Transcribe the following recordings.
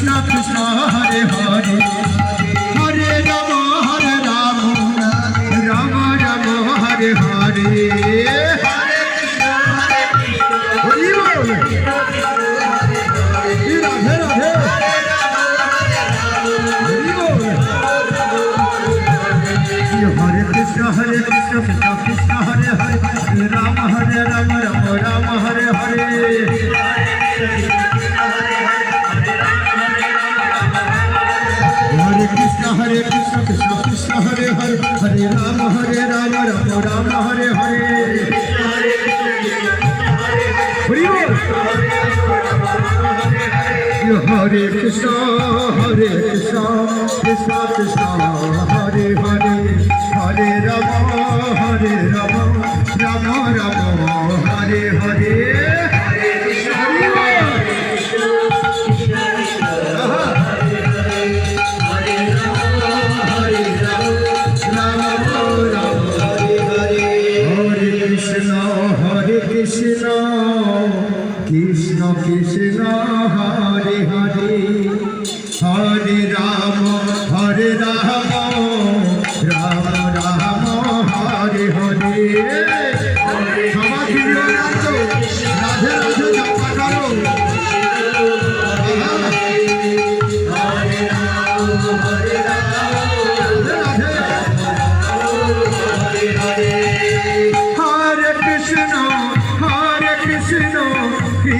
কৃষ্ণ কৃষ্ণ হরে হরে হরে রাম রাম রাম হরে হরে হরি বল রাধে রাধে হরি বল হরে কৃষ্ণ কৃষ্ণ কৃষ্ণ হরে হরে হরে রাম রাম হরে হরে हरे कृष्ण कृष्ण कृष्ण हरे हरे हरे राम राम हरे हरे हरे कृष्ण कृष्ण कृष्ण हरे हरे हरे राम राम हरे हरे कृष्ण कृष्ण कृष्ण हरे हरे हरे राम राम राम हरे हरे राधे राधे जपा करो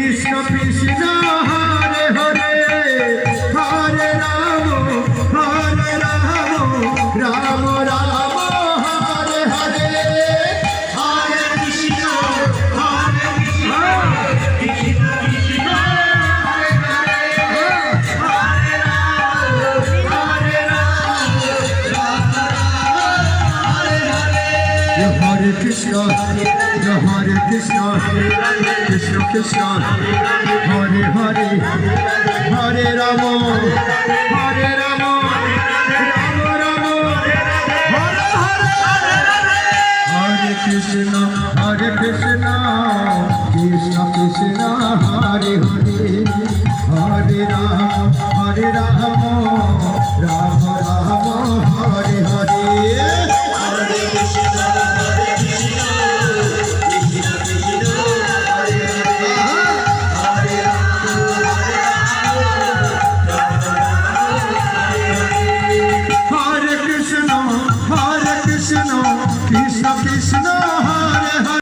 कृष्ण कृष्ण हरे हरे हरे राम राम राम हरे हरे हरे कृष्ण कृष्ण कृष्ण हरे हरे हरे राम हरे हरे हरे कृष्ण कृष्ण कृष्ण हरे हरे हरे राम राम राम हरे हरे हरे कृष्ण कृष्ण कृष्ण हरे हरे हरे राम राम